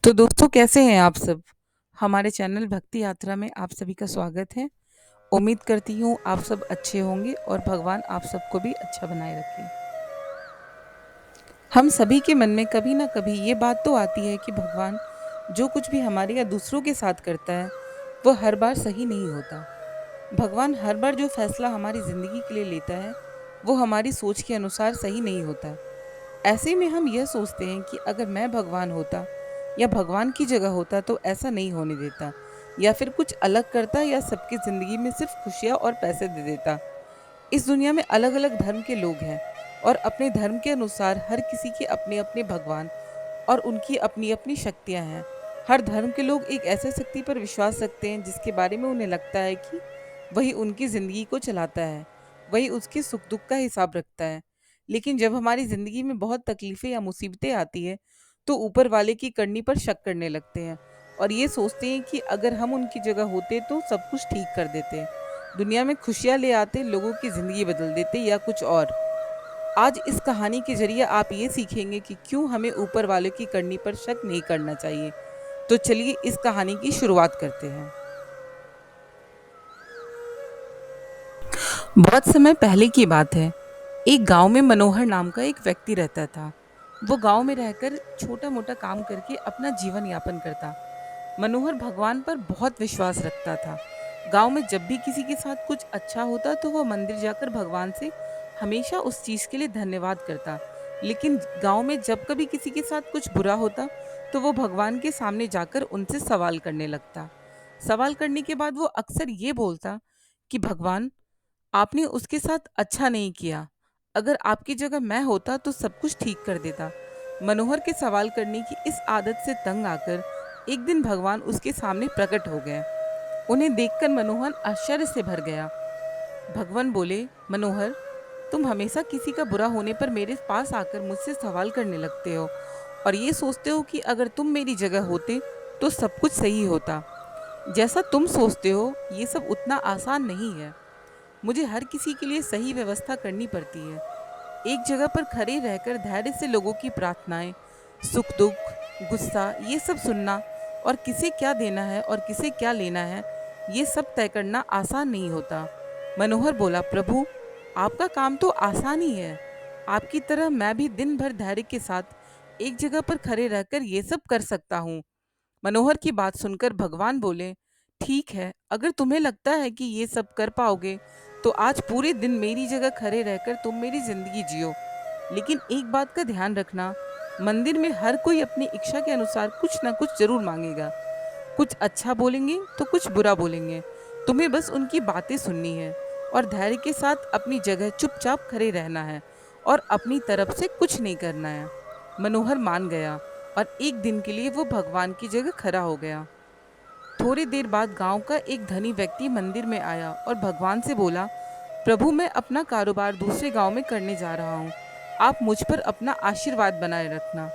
तो दोस्तों कैसे हैं आप सब? हमारे चैनल भक्ति यात्रा में आप सभी का स्वागत है। उम्मीद करती हूँ आप सब अच्छे होंगे और भगवान आप सबको भी अच्छा बनाए रखें। हम सभी के मन में कभी ना कभी ये बात तो आती है कि भगवान जो कुछ भी हमारे या दूसरों के साथ करता है, वो हर बार सही नहीं होता। भगवान हर बार जो फैसला हमारी ज़िंदगी के लिए लेता है, वो हमारी सोच के अनुसार सही नहीं होता। ऐसे में हम यह सोचते हैं कि अगर मैं भगवान होता या भगवान की जगह होता तो ऐसा नहीं होने देता, या फिर कुछ अलग करता, या सबकी ज़िंदगी में सिर्फ खुशियाँ और पैसे दे देता। इस दुनिया में अलग अलग धर्म के लोग हैं, और अपने धर्म के अनुसार हर किसी के अपने अपने भगवान और उनकी अपनी अपनी शक्तियाँ हैं। हर धर्म के लोग एक ऐसे शक्ति पर विश्वास रखते हैं जिसके बारे में उन्हें लगता है कि वही उनकी ज़िंदगी को चलाता है, वही उसके सुख दुख का हिसाब रखता है। लेकिन जब हमारी ज़िंदगी में बहुत तकलीफ़ें या मुसीबतें आती है, तो ऊपर वाले की करनी पर शक करने लगते हैं और ये सोचते हैं कि अगर हम उनकी जगह होते तो सब कुछ ठीक कर देते, दुनिया में खुशियाँ ले आते, लोगों की ज़िंदगी बदल देते या कुछ और। आज इस कहानी के ज़रिए आप ये सीखेंगे कि क्यों हमें ऊपर वाले की करनी पर शक नहीं करना चाहिए। तो चलिए इस कहानी की शुरुआत करते हैं। बहुत समय पहले की बात है। एक गांव में मनोहर नाम का एक व्यक्ति रहता था। वो गांव में रहकर छोटा मोटा काम करके अपना जीवन यापन करता। मनोहर भगवान पर बहुत विश्वास रखता था। गांव में जब भी किसी के साथ कुछ अच्छा होता तो वह मंदिर जाकर भगवान से हमेशा उस चीज के लिए धन्यवाद करता। लेकिन गांव में जब कभी किसी के साथ कुछ बुरा होता तो वो भगवान के सामने जाकर उनसे सवाल करने लगता। सवाल करने के बाद वो अक्सर ये बोलता कि भगवान, आपने उसके साथ अच्छा नहीं किया। अगर आपकी जगह मैं होता तो सब कुछ ठीक कर देता। मनोहर के सवाल करने की इस आदत से तंग आकर एक दिन भगवान उसके सामने प्रकट हो गए। उन्हें देखकर मनोहर आश्चर्य से भर गया। भगवान बोले, मनोहर, तुम हमेशा किसी का बुरा होने पर मेरे पास आकर मुझसे सवाल करने लगते हो और ये सोचते हो कि अगर तुम मेरी जगह होते तो सब कुछ सही होता। जैसा तुम सोचते हो ये सब उतना आसान नहीं है। मुझे हर किसी के लिए सही व्यवस्था करनी पड़ती है। एक जगह पर खड़े रहकर धैर्य से लोगों की प्रार्थनाएं, सुख दुख, गुस्सा, ये सब सुनना और किसे क्या देना है और किसे क्या लेना है, ये सब तय करना आसान नहीं होता। मनोहर बोला, प्रभु, आपका काम तो आसान ही है। आपकी तरह मैं भी दिन भर धैर्य के साथ एक जगह पर खड़े रहकर ये सब कर सकता हूँ। मनोहर की बात सुनकर भगवान बोले, ठीक है, अगर तुम्हें लगता है कि ये सब कर पाओगे तो आज पूरे दिन मेरी जगह खड़े रहकर तुम मेरी जिंदगी जियो। लेकिन एक बात का ध्यान रखना, मंदिर में हर कोई अपनी इच्छा के अनुसार कुछ ना कुछ जरूर मांगेगा। कुछ अच्छा बोलेंगे तो कुछ बुरा बोलेंगे। तुम्हें बस उनकी बातें सुननी है और धैर्य के साथ अपनी जगह चुपचाप खड़े रहना है और अपनी तरफ से कुछ नहीं करना है। मनोहर मान गया और एक दिन के लिए वो भगवान की जगह खड़ा हो गया। थोड़ी देर बाद गांव का एक धनी व्यक्ति मंदिर में आया और भगवान से बोला, प्रभु, मैं अपना कारोबार दूसरे गांव में करने जा रहा हूँ। आप मुझ पर अपना आशीर्वाद बनाए रखना।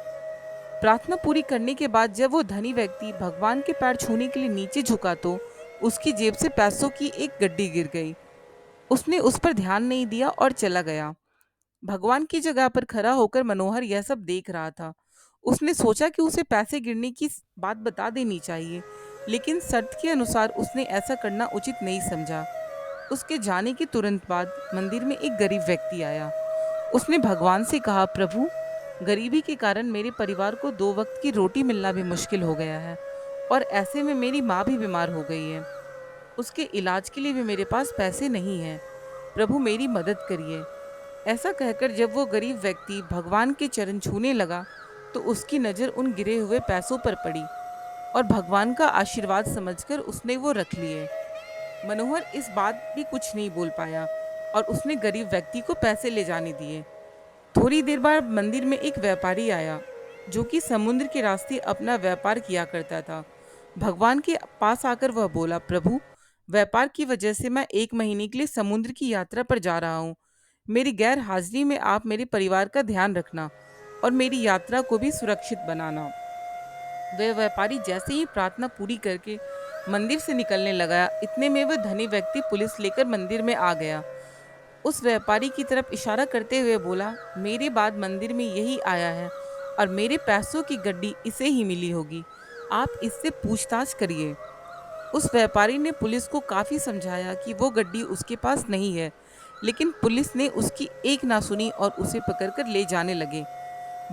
प्रार्थना पूरी करने के बाद जब वो धनी व्यक्ति भगवान के पैर छूने के लिए नीचे झुका तो उसकी जेब से पैसों की एक गड्डी गिर गई। उसने उस पर ध्यान नहीं दिया और चला गया। भगवान की जगह पर खड़ा होकर मनोहर यह सब देख रहा था। उसने सोचा कि उसे पैसे गिरने की बात बता देनी चाहिए, लेकिन शर्त के अनुसार उसने ऐसा करना उचित नहीं समझा। उसके जाने के तुरंत बाद मंदिर में एक गरीब व्यक्ति आया। उसने भगवान से कहा, प्रभु, गरीबी के कारण मेरे परिवार को 2 वक्त की रोटी मिलना भी मुश्किल हो गया है और ऐसे में मेरी माँ भी बीमार हो गई है। उसके इलाज के लिए भी मेरे पास पैसे नहीं हैं। प्रभु, मेरी मदद करिए। ऐसा कहकर जब वो गरीब व्यक्ति भगवान के चरण छूने लगा तो उसकी नज़र उन गिरे हुए पैसों पर पड़ी और भगवान का आशीर्वाद समझकर उसने वो रख लिए। मनोहर इस बात भी कुछ नहीं बोल पाया और उसने गरीब व्यक्ति को पैसे ले जाने दिए। थोड़ी देर बाद मंदिर में एक व्यापारी आया जो कि समुद्र के रास्ते अपना व्यापार किया करता था। भगवान के पास आकर वह बोला, प्रभु, व्यापार की वजह से मैं 1 महीने के लिए समुद्र की यात्रा पर जा रहा हूँ। मेरी गैर हाजिरी में आप मेरे परिवार का ध्यान रखना और मेरी यात्रा को भी सुरक्षित बनाना। वह व्यापारी जैसे ही प्रार्थना पूरी करके मंदिर से निकलने लगा, इतने में वह धनी व्यक्ति पुलिस लेकर मंदिर में आ गया। उस व्यापारी की तरफ इशारा करते हुए बोला, मेरे बाद मंदिर में यही आया है और मेरे पैसों की गड्डी इसे ही मिली होगी। आप इससे पूछताछ करिए। उस व्यापारी ने पुलिस को काफी समझाया कि वो गड्डी उसके पास नहीं है, लेकिन पुलिस ने उसकी एक ना सुनी और उसे पकड़कर ले जाने लगे।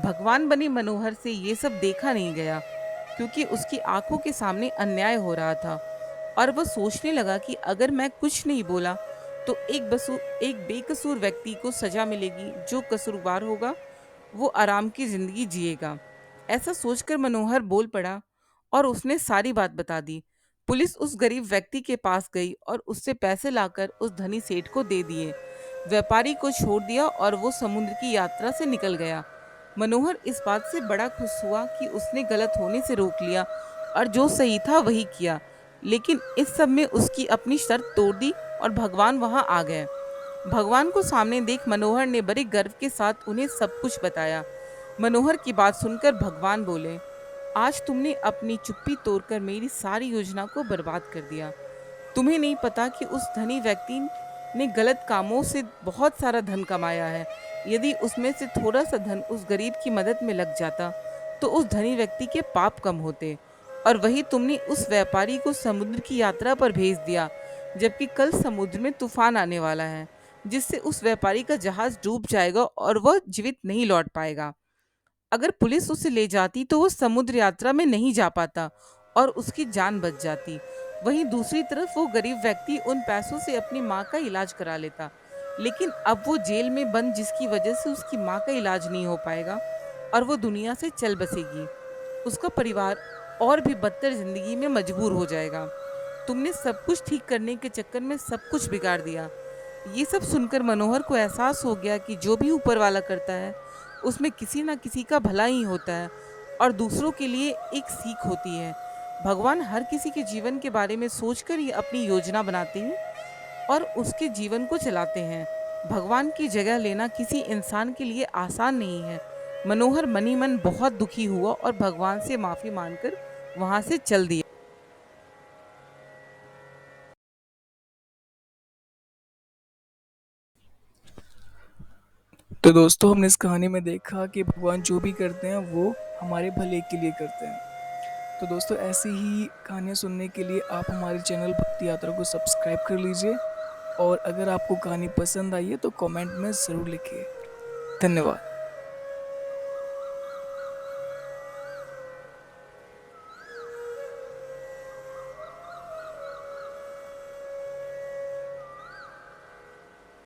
भगवान बने मनोहर से ये सब देखा नहीं गया, क्योंकि उसकी आंखों के सामने अन्याय हो रहा था और वह सोचने लगा कि अगर मैं कुछ नहीं बोला तो एक बेकसूर व्यक्ति को सजा मिलेगी। जो कसूरवार होगा वो आराम की जिंदगी जिएगा। ऐसा सोचकर मनोहर बोल पड़ा और उसने सारी बात बता दी। पुलिस उस गरीब व्यक्ति के पास गई और उससे पैसे लाकर उस धनी सेठ को दे दिए। व्यापारी को छोड़ दिया और वो समुद्र की यात्रा से निकल गया। मनोहर इस बात से बड़ा खुश हुआ कि उसने गलत होने से रोक लिया और जो सही था वही किया। लेकिन इस सब में उसकी अपनी शर्त तोड़ दी और भगवान वहां आ गए। भगवान को सामने देख मनोहर ने बड़े गर्व के साथ उन्हें सब कुछ बताया। मनोहर की बात सुनकर भगवान बोले, आज तुमने अपनी चुप्पी तोड़कर मेरी सारी योजना को बर्बाद कर दिया। तुम्हें नहीं पता कि उस धनी व्यक्ति ने गलत कामों से बहुत सारा धन कमाया है। यदि उसमें से थोड़ा सा धन उस गरीब की मदद में लग जाता तो उस धनी व्यक्ति के पाप कम होते। और वही तुमने उस व्यापारी को समुद्र की यात्रा पर भेज दिया, जबकि कल समुद्र में तूफान आने वाला है, जिससे उस व्यापारी का जहाज डूब जाएगा और वह जीवित नहीं लौट पाएगा। अगर पुलिस उसे ले जाती तो वो समुद्र यात्रा में नहीं जा पाता और उसकी जान बच जाती। वहीं दूसरी तरफ वो गरीब व्यक्ति उन पैसों से अपनी माँ का इलाज करा लेता। लेकिन अब वो जेल में बंद, जिसकी वजह से उसकी माँ का इलाज नहीं हो पाएगा और वो दुनिया से चल बसेगी। उसका परिवार और भी बदतर जिंदगी में मजबूर हो जाएगा। तुमने सब कुछ ठीक करने के चक्कर में सब कुछ बिगाड़ दिया। ये सब सुनकर मनोहर को एहसास हो गया कि जो भी ऊपर वाला करता है उसमें किसी ना किसी का भला ही होता है और दूसरों के लिए एक सीख होती है। भगवान हर किसी के जीवन के बारे में सोचकर ही अपनी योजना बनाते हैं और उसके जीवन को चलाते हैं। भगवान की जगह लेना किसी इंसान के लिए आसान नहीं है। मनोहर मनी मन बहुत दुखी हुआ और भगवान से माफी मांगकर वहां से चल दिया। तो दोस्तों, हमने इस कहानी में देखा कि भगवान जो भी करते हैं वो हमारे भले के लिए करते हैं। तो दोस्तों, ऐसी ही कहानियाँ सुनने के लिए आप हमारे चैनल भक्ति यात्रा को सब्सक्राइब कर लीजिए। और अगर आपको कहानी पसंद आई है तो कमेंट में ज़रूर लिखिए। धन्यवाद।